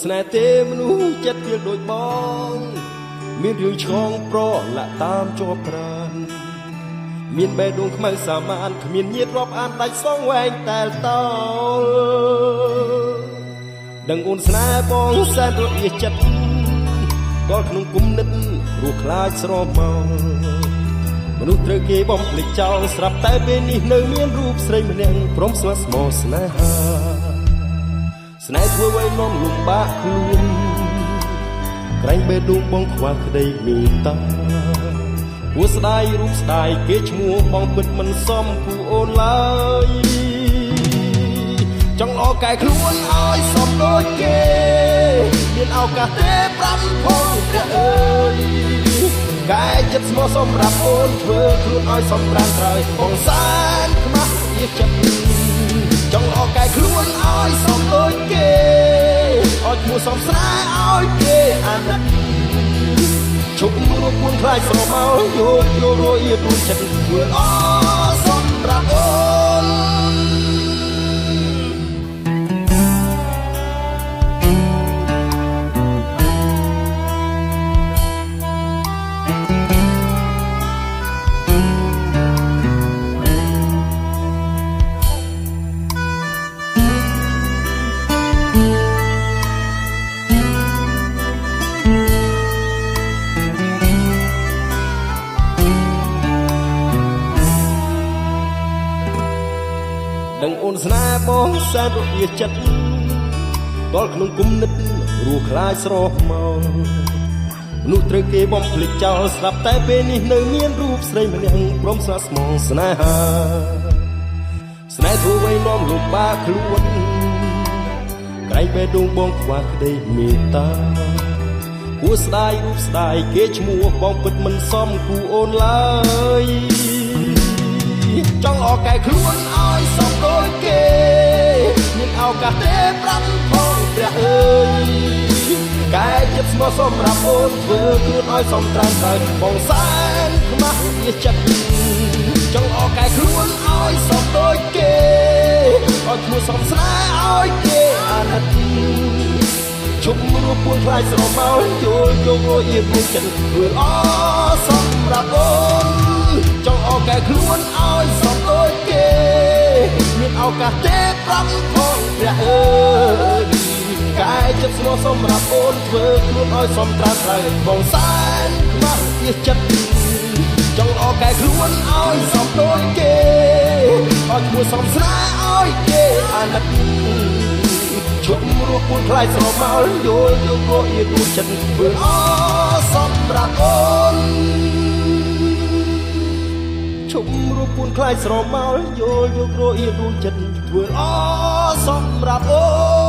ស្នេហ៍ទេមនុស្សចិត្តវាដូចបងមានរឿងឆ្លងប្រឡាក់តាមជាប់ប្រាណមានបេះដូងខ្មៅសាមញ្ញគ្មានញាតរាប់អានដាច់សងវែងតែលតលដឹងអូនស្នេហ៍បងសែនរលាចិត្តដល់ក្នុងគុំនិតរស់ខ្លាចស្រមោលមនុស្សត្រូវគេបំភ្លេចចោលស្រាប់តែពេលនេះនៅមានរូបស្រីម្នាក់ព្រមស្លាប់ស្មោស្នេហាស្នេហ៍ធ្វើឲ្យនាំលំបាកខ្លួនក្រែងបេះដូងបងខ្វះក្តីមេត្តាគួរស្ដាយរូបស្ដាយគេឈ្មោះបងពិតមិនសមគូអូនឡើយចង់អកែខ្លួនឲ្យសមដូចគេមានឱកាសទេ5ផងព្រះអើយកែចិត្តស្មោះសម្រាប់អូនធ្វើខ្លួនឲ្យសមប្រាំងត្រូវបងសែនខ្មាស់វាចិត្តចង់អកែខ្លួនឲ្យសមដូចគេឲ្យឈ្មោះសមស្នេហ៍ឲ្យគេអាណិតជុំរួពួនខ្លាចស្រមោលយករយរួចចិត្តធ្វើអសម្រាប់អូនដឹងអូនស្នេហ៍បងសែនរលាចិត្តដល់ក្នុងគុំនិតរស់ខ្លាចស្រស់មកមនុស្សត្រូវគេបំភ្លេចចោលស្រាប់តែពេលនេះនៅមានរូបស្រីម្នាក់ព្រមស្លាប់ស្មងស្នេហាស្នេហ៍ធ្វើឲ្យនាំលំបាកខ្លួនក្រែងបេះដូងបងខ្វះក្តីមេត្តាគួរស្ដាយរូបស្ដាយគេឈ្មោះបងពិតមិនសមគូអូនឡើយចង់អកែខ្លួនឲ្យសមដូចគេមានឱកាសទេ5ផងព្រះអើយកែចិត្តស្មោះសម្រាប់អូនធ្វើខ្លួនឲ្យសមត្រាំត្រូវបងសែនខ្មាស់វាចិត្តចង់អកែខ្លួនឲ្យសមដូចគេឲ្យឈ្មោះសមស្នេហ៍ឲ្យគេអាណិតជុំរួពួនខ្លាចស្រមោលយករយរួចចិត្តធ្វើអសម្រាប់អូនចង់អកែខ្លួនឲ្យសមដូចគេមានឱកាសទេ5ផងព្រះអើយកែចិត្តស្មោះសម្រាប់អូនធ្វើខ្លួនឲ្យសមត្រាំត្រូវបងសែនខ្មាស់វាចិត្តចង់អកែខ្លួនឲ្យសមដូចគេឲ្យឈ្មោះសមស្នេហ៍ឲ្យគេអាណិតជុំរួពួនខ្លាចស្រមោលយករយរួចចិត្តធ្វើអសម្រាប់អូនជុំរួពួនខ្លាចស្រមោលយករយរួចចិត្តធ្វើអសម្រាប់អូន